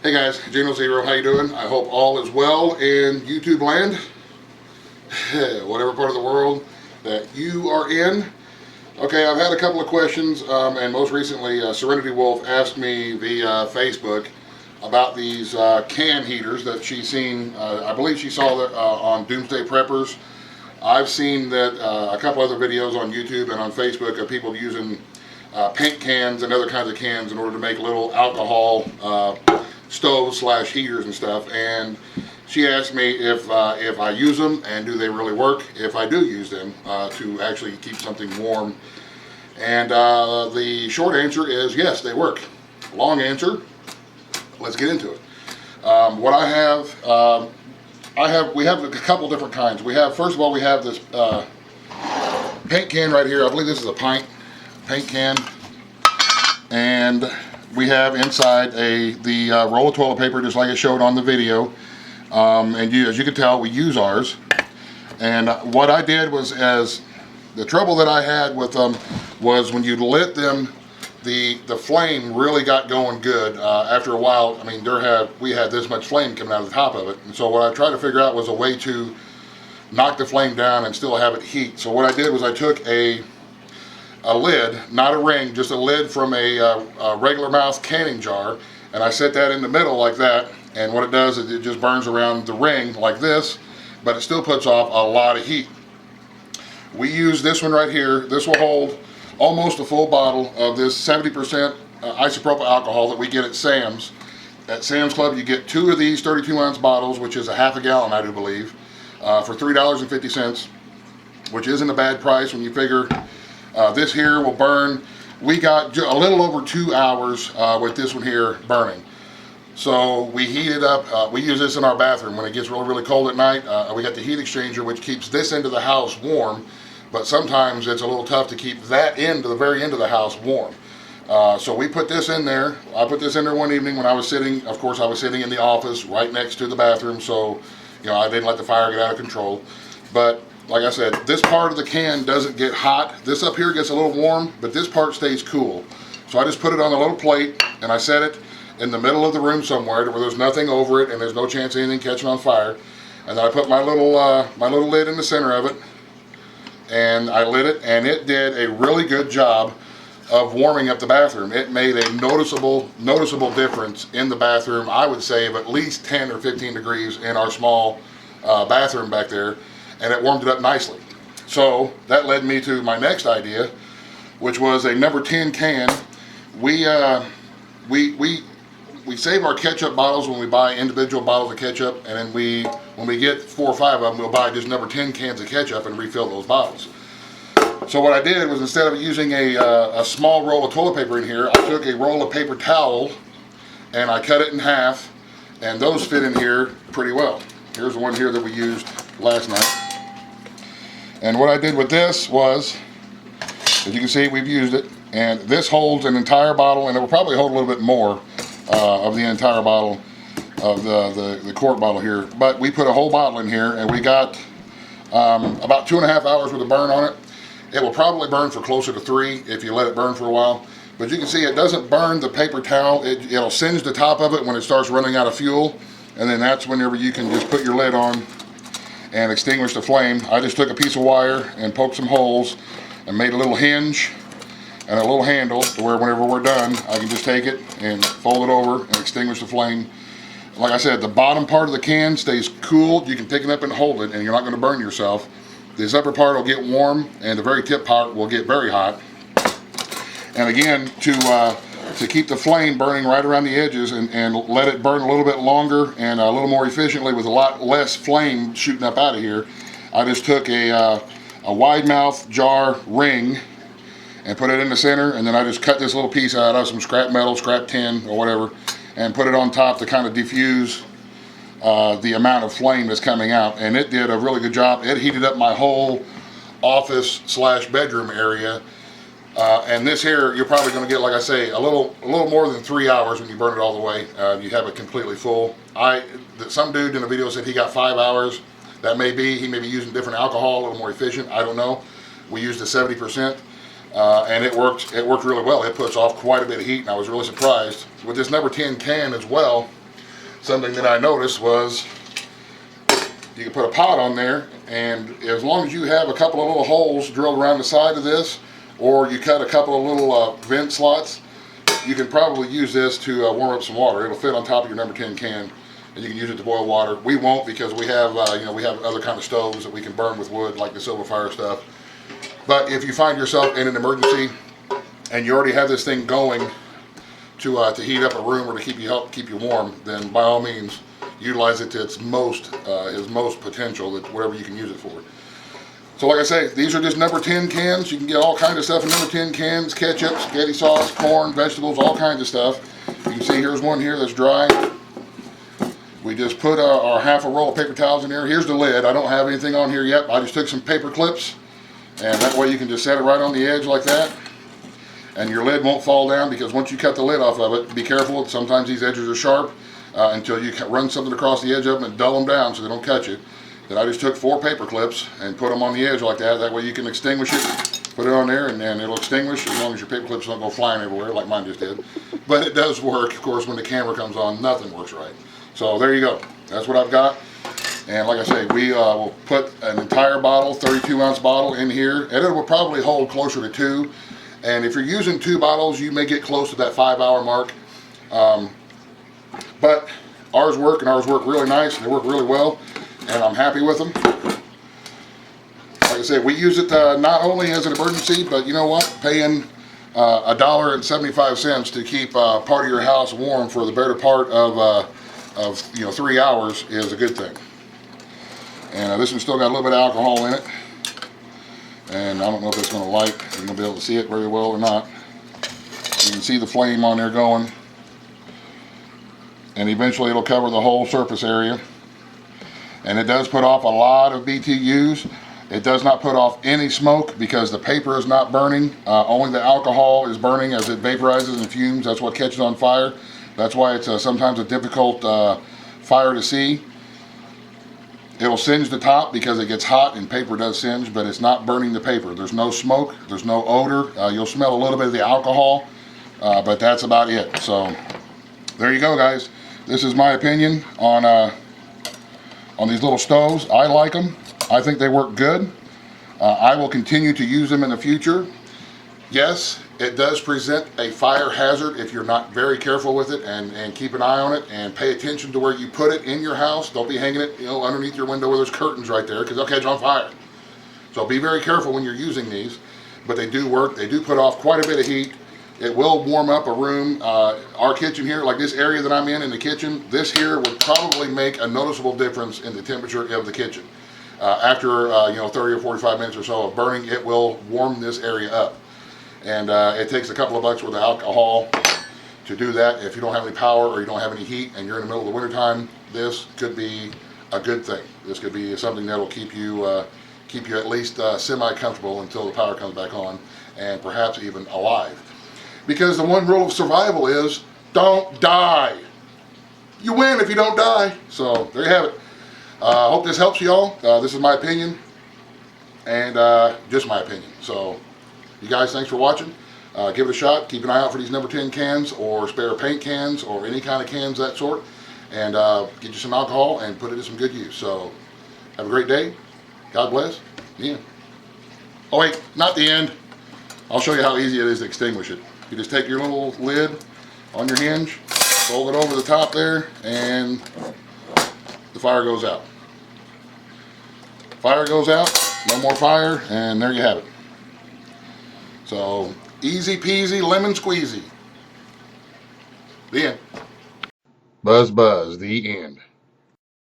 Hey guys, Geno Zero, how you doing? I hope all is well in YouTube land, whatever part of the world that you are in. Okay, I've had a couple of questions, and most recently Serenity Wolf asked me via Facebook about these can heaters that she's seen. I believe she saw that on Doomsday Preppers. I've seen that a couple other videos on YouTube and on Facebook of people using paint cans and other kinds of cans in order to make little alcohol stoves slash heaters and stuff. And she asked me if I use them and do they really work if I do use them to actually keep something warm. And the short answer is yes, they work. Long answer, let's get into it. What we have a couple different kinds. First of all, we have this paint can right here. I believe this is a paint can, and we have inside the roll of toilet paper, just like I showed on the video. And as you can tell, we use ours. And what I did was, as the trouble that I had with them was when you lit them, the flame really got going good. After a while, I mean, we had this much flame coming out of the top of it. And so what I tried to figure out was a way to knock the flame down and still have it heat. So what I did was I took a lid, not a ring, just a lid from a regular mouth canning jar, and I set that in the middle like that. And what it does is it just burns around the ring like this, but it still puts off a lot of heat. We use this one right here. This will hold almost a full bottle of this 70% isopropyl alcohol that we get at Sam's. At Sam's Club, you get 2 of these 32-ounce bottles, which is a half a gallon, I do believe, for $3.50, which isn't a bad price when you figure this here will burn. We got a little over 2 hours with this one here burning. So we heat it up. We use this in our bathroom when it gets really, really cold at night. We got the heat exchanger, which keeps this end of the house warm, but sometimes it's a little tough to keep that end to the very end of the house warm. So we put this in there. I put this in there one evening when I was sitting, of course I was sitting in the office right next to the bathroom, so I didn't let the fire get out of control. But like I said, this part of the can doesn't get hot. This up here gets a little warm, but this part stays cool. So I just put it on a little plate and I set it in the middle of the room somewhere where there's nothing over it and there's no chance of anything catching on fire. And then I put my little lid in the center of it, and I lit it, and it did a really good job of warming up the bathroom. It made a noticeable difference in the bathroom. I would say of at least 10 or 15 degrees in our small bathroom back there, and it warmed it up nicely. So that led me to my next idea, which was a number 10 can. We save our ketchup bottles when we buy individual bottles of ketchup, and then when we get 4 or 5 of them, we'll buy just number 10 cans of ketchup and refill those bottles. So what I did was, instead of using a small roll of toilet paper in here, I took a roll of paper towel and I cut it in half, and those fit in here pretty well. Here's the one here that we used last night. And what I did with this was, as you can see, we've used it, and this holds an entire bottle, and it will probably hold a little bit more of the entire bottle of the quart bottle here. But we put a whole bottle in here, and we got about 2.5 hours worth of burn on it. It will probably burn for closer to 3 if you let it burn for a while. But you can see it doesn't burn the paper towel. It'll singe the top of it when it starts running out of fuel, and then that's whenever you can just put your lid on and extinguish the flame. I just took a piece of wire and poked some holes and made a little hinge and a little handle to where whenever we're done, I can just take it and fold it over and extinguish the flame. Like I said, the bottom part of the can stays cool. You can pick it up and hold it, and you're not going to burn yourself. This upper part will get warm, and the very tip part will get very hot. And again, to keep the flame burning right around the edges and let it burn a little bit longer and a little more efficiently with a lot less flame shooting up out of here, I just took a wide mouth jar ring and put it in the center, and then I just cut this little piece out of some scrap metal, scrap tin, or whatever, and put it on top to kind of diffuse the amount of flame that's coming out. And it did a really good job. It heated up my whole office slash bedroom area. And this here, you're probably going to get, like I say, a little more than 3 hours when you burn it all the way. You have it completely full. Some dude in a video said he got 5 hours. That may be, he may be using different alcohol, a little more efficient. I don't know. We used the 70%, and it worked really well. It puts off quite a bit of heat, and I was really surprised. With this number 10 can as well, something that I noticed was you can put a pot on there, and as long as you have a couple of little holes drilled around the side of this, or you cut a couple of little vent slots, you can probably use this to warm up some water. It'll fit on top of your number 10 can, and you can use it to boil water. We won't, because we have we have other kind of stoves that we can burn with wood, like the Silverfire stuff. But if you find yourself in an emergency and you already have this thing going to heat up a room or to help keep you warm, then by all means utilize it to its most potential, that whatever you can use it for. So like I say, these are just number 10 cans. You can get all kinds of stuff in number 10 cans: ketchup, spaghetti sauce, corn, vegetables, all kinds of stuff. You can see here's one here that's dry. We just put our half a roll of paper towels in here. Here's the lid. I don't have anything on here yet. I just took some paper clips, and that way you can just set it right on the edge like that, and your lid won't fall down, because once you cut the lid off of it, be careful. Sometimes these edges are sharp until you run something across the edge of them and dull them down so they don't catch it. Then I just took 4 paper clips and put them on the edge like that. That way you can extinguish it, put it on there, and it'll extinguish, as long as your paper clips don't go flying everywhere like mine just did. But it does work. Of course, when the camera comes on, nothing works right. So there you go. That's what I've got. And like I say, we will put an entire bottle, 32-ounce bottle, in here, and it will probably hold closer to 2. And if you're using 2 bottles, you may get close to that 5-hour mark. But ours work, and ours work really nice, and they work really well, and I'm happy with them. Like I said, we use it not only as an emergency, but you know what? Paying $1.75 to keep part of your house warm for the better part of 3 hours is a good thing. And this one's still got a little bit of alcohol in it, and I don't know if it's going to light. You're going to be able to see it very well or not. You can see the flame on there going, and eventually it'll cover the whole surface area. And it does put off a lot of BTUs. It does not put off any smoke because the paper is not burning. Only the alcohol is burning as it vaporizes and fumes. That's what catches on fire. That's why it's sometimes a difficult fire to see. It'll singe the top because it gets hot, and paper does singe, but it's not burning the paper. There's no smoke, there's no odor. You'll smell a little bit of the alcohol, but that's about it. So there you go, guys. This is my opinion on these little stoves. I like them. I think they work good. I will continue to use them in the future. Yes, it does present a fire hazard if you're not very careful with it and keep an eye on it and pay attention to where you put it in your house. Don't be hanging it, underneath your window where there's curtains right there, because they'll catch on fire. So be very careful when you're using these. But they do work. They do put off quite a bit of heat. It will warm up a room. Our kitchen here, like this area that I'm in the kitchen, this here would probably make a noticeable difference in the temperature of the kitchen. After 30 or 45 minutes or so of burning, it will warm this area up. And it takes a couple of bucks worth of alcohol to do that. If you don't have any power or you don't have any heat and you're in the middle of the winter time, this could be a good thing. This could be something that'll keep you at least semi-comfortable until the power comes back on, and perhaps even alive. Because the one rule of survival is don't die. You win if you don't die. So there you have it. I hope this helps you all. This is my opinion, and just my opinion. So you guys, thanks for watching. Give it a shot. Keep an eye out for these number 10 cans or spare paint cans or any kind of cans that sort, and get you some alcohol and put it to some good use. So have a great day. God bless. The end. Oh wait, not the end. I'll show you how easy it is to extinguish it. You just take your little lid on your hinge, fold it over the top there, and the fire goes out. Fire goes out, no more fire, and there you have it. So easy peasy, lemon squeezy. The end. Buzz buzz, the end.